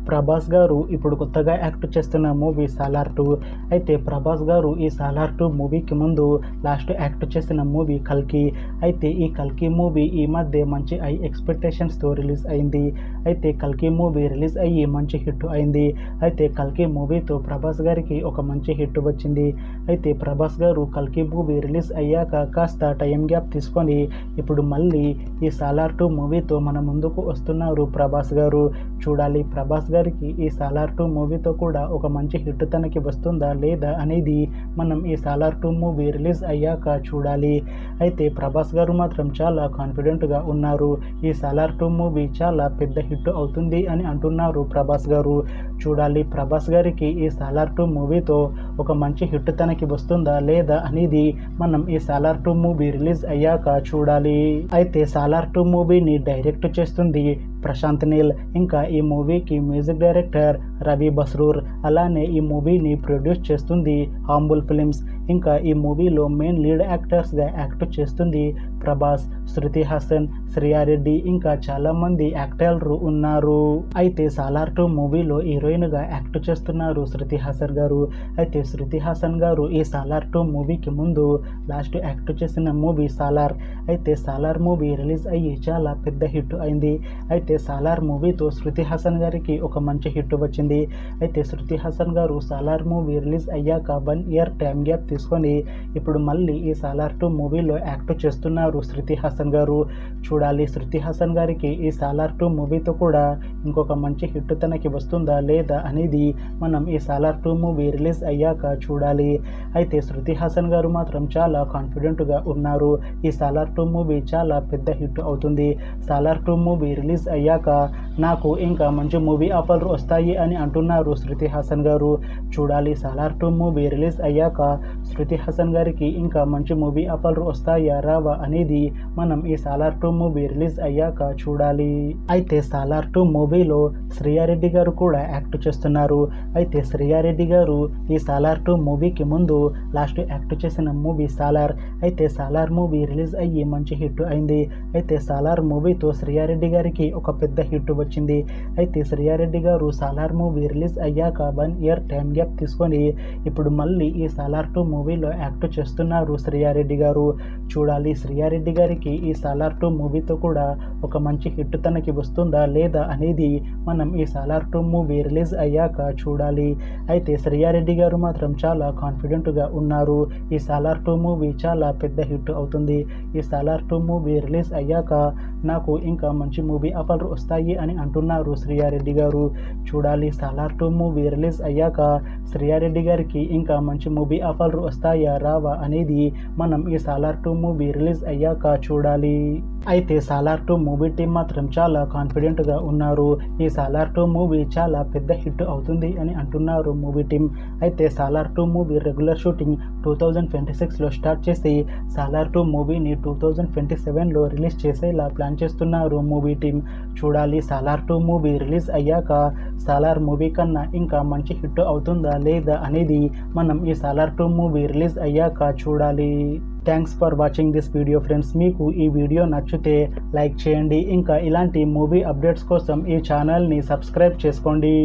ప్రభాస్ గారు ఇప్పుడు కొత్తగా యాక్ట్ చేస్తున్న మూవీ సాలార్ 2. అయితే ప్రభాస్ గారు ఈ సాలార్ 2 మూవీకి ముందు లాస్ట్ యాక్ట్ చేసిన మూవీ కల్కి. అయితే ఈ కల్కి మూవీ ఈ మధ్య మంచి హై ఎక్స్పెక్టేషన్స్తో రిలీజ్ అయింది. అయితే కల్కి మూవీ రిలీజ్ అయ్యి మంచి హిట్ అయింది. అయితే కల్కి మూవీతో ప్రభాస్ గారికి ఒక మంచి హిట్ వచ్చింది. అయితే ప్రభాస్ గారు కల్కి మూవీ రిలీజ్ అయ్యాక కాస్త టైం గ్యాప్ తీసుకొని ఇప్పుడు మళ్ళీ ఈ సాలార్ 2 మూవీతో మన ముందుకు వస్తున్నారు ప్రభాస్ గారు. చూడాలి ప్రభాస్ గారికి ఈ సాలార్ 2 మూవీతో కూడా ఒక మంచి హిట్ తనకి వస్తుందా లేదా అనేది మనం ఈ సాలార్ 2 మూవీ రిలీజ్ అయ్యాక చూడాలి. అయితే ప్రభాస్ గారు మాత్రం చాలా కాన్ఫిడెంట్గా ఉన్నారు. ఈ సాలార్ 2 మూవీ చాలా పెద్ద హిట్ అవుతుంది అని అంటున్నారు ప్రభాస్ గారు. చూడాలి ప్రభాస్ గారికి ఈ సాలార్ 2 మూవీతో ఒక మంచి హిట్ తనకి వస్తుందా లేదా అనేది మనం ఈ సాలార్ 2 మూవీ రిలీజ్ అయ్యాక చూడాలి. అయితే సాలార్ 2 మూవీని డైరెక్ట్ చేస్తుంది ప్రశాంత్ నీల్. ఇంకా ఈ మూవీకి మ్యూజిక్ డైరెక్టర్ రవి బస్రూర్. అలానే ఈ మూవీని ప్రొడ్యూస్ చేస్తుంది హాంబుల్ ఫిలిమ్స్. ఇంకా ఈ మూవీలో మెయిన్ లీడ్ యాక్టర్స్గా యాక్ట్ చేస్తుంది ప్రభాస్, శృతి హాసన్, శ్రియారెడ్డి ఇంకా చాలామంది యాక్టర్లు ఉన్నారు. అయితే సాలార్ 2 మూవీలో హీరోయిన్గా యాక్ట్ చేస్తున్నారు శృతి హాసన్ గారు. అయితే శృతి హాసన్ గారు ఈ సాలార్ 2 మూవీకి ముందు లాస్ట్ యాక్ట్ చేసిన మూవీ సాలార్. అయితే సాలార్ మూవీ రిలీజ్ అయ్యి చాలా పెద్ద హిట్ అయింది. అయితే సాలార్ మూవీతో శృతి హాసన్ గారికి ఒక మంచి హిట్ వచ్చింది. అయితే శృతి హాసన్ గారు సాలార్ మూవీ రిలీజ్ అయ్యాక 1 ఇయర్ టైం గ్యాప్ తీసుకొని ఇప్పుడు మళ్ళీ ఈ సాలార్ 2 మూవీలో యాక్ట్ చేస్తున్నారు శృతి హాసన్ గారు. చూడాలి శృతి హాసన్ గారికి ఈ సాలార్ 2 మూవీతో కూడా ఇంకొక మంచి హిట్ తనకి వస్తుందా లేదా అనేది మనం ఈ సాలార్ 2 మూవీ రిలీజ్ అయ్యాక చూడాలి. అయితే శృతి హాసన్ గారు మాత్రం చాలా కాన్ఫిడెంట్గా ఉన్నారు. ఈ సాలార్ 2 మూవీ చాలా పెద్ద హిట్ అవుతుంది. సాలార్ 2 మూవీ రిలీజ్ అయ్యాక నాకు ఇంకా మంచి మూవీ ఆఫర్లు వస్తాయి అని అంటున్నారు శృతి హాసన్ గారు. చూడాలి సాలార్ 2 మూవీ రిలీజ్ అయ్యాక శృతి హాసన్ గారికి ఇంకా మంచి మూవీ ఆఫర్లు వస్తాయా రావా అనేది మనం ఈ సాలార్ 2 మూవీ రిలీజ్ అయ్యాక చూడాలి. అయితే సాలార్ 2 మూవీలో శ్రియారెడ్డి గారు కూడా యాక్ట్ చేస్తున్నారు. అయితే శ్రియారెడ్డి గారు ఈ సాలార్ 2 మూవీకి ముందు లాస్ట్ యాక్ట్ చేసిన మూవీ సాలార్. అయితే సాలార్ మూవీ రిలీజ్ అయ్యి మంచి హిట్ అయింది. అయితే సాలార్ మూవీతో శ్రియారెడ్డి గారికి ఒక పెద్ద హిట్ వచ్చింది. అయితే శ్రియారెడ్డి గారు సాలార్ మూవీ రిలీజ్ అయ్యాక 1 ఇయర్ టైం గ్యాప్ తీసుకొని ఇప్పుడు మళ్ళీ ఈ సాలార్ 2 మూవీలో యాక్ట్ చేస్తున్నారు శ్రియారెడ్డి గారు. చూడాలి శ్రియారెడ్డి గారికి ఈ సాలార్ 2 మూవీతో కూడా ఒక మంచి హిట్ తనకి వస్తుందా లేదా అనేది మనం ఈ సాలార్ 2 మూవీ రిలీజ్ అయ్యాక చూడాలి. అయితే శ్రియారెడ్డి గారు మాత్రం చాలా కాన్ఫిడెంట్గా ఉన్నారు. ఈ సాలార్ 2 మూవీ చాలా పెద్ద హిట్ అవుతుంది. ఈ సాలార్ 2 మూవీ రిలీజ్ అయ్యాక నాకు ఇంకా మంచి మూవీ ఆఫర్లు వస్తాయి అని అంటున్నారు శ్రియారెడ్డి గారు. చూడాలి సాలార్ 2 మూవీ రిలీజ్ అయ్యాక శ్రియారెడ్డి గారికి ఇంకా మంచి మూవీ ఆఫర్లు వస్తాయా రావా అనేది మనం ఈ సాలార్ 2 మూవీ రిలీజ్ అయ్యాక చూడాలి. అయితే సాలార్ 2 మూవీ టీం మాత్రం చాలా కాన్ఫిడెంట్గా ఉన్నారు. ఈ సాలార్ 2 మూవీ చాలా పెద్ద హిట్ అవుతుంది అని అంటున్నారు మూవీ టీం. అయితే సాలార్ 2 మూవీ రెగ్యులర్ షూటింగ్ 2026లో స్టార్ట్ చేసి సాలార్ 2 మూవీని 2027లో రిలీజ్ చేసేలా ప్లాన్ చేస్తున్నారు మూవీ టీం. చూడాలి సాలార్ 2 మూవీ రిలీజ్ అయ్యాక సాలార్ మూవీ కన్నా ఇంకా మంచి హిట్ అవుతుందా లేదా అనేది మనం ఈ సాలార్ 2 మూవీ రిలీజ్ అయ్యాక చూడాలి. Thanks for watching this video friends. మీకు ఈ వీడియో నచ్చితే లైక్ చేయండి. ఇంకా ఇలాంటి మూవీ అప్డేట్స్ కోసం ఈ ఛానల్ని సబ్స్క్రైబ్ చేసుకోండి.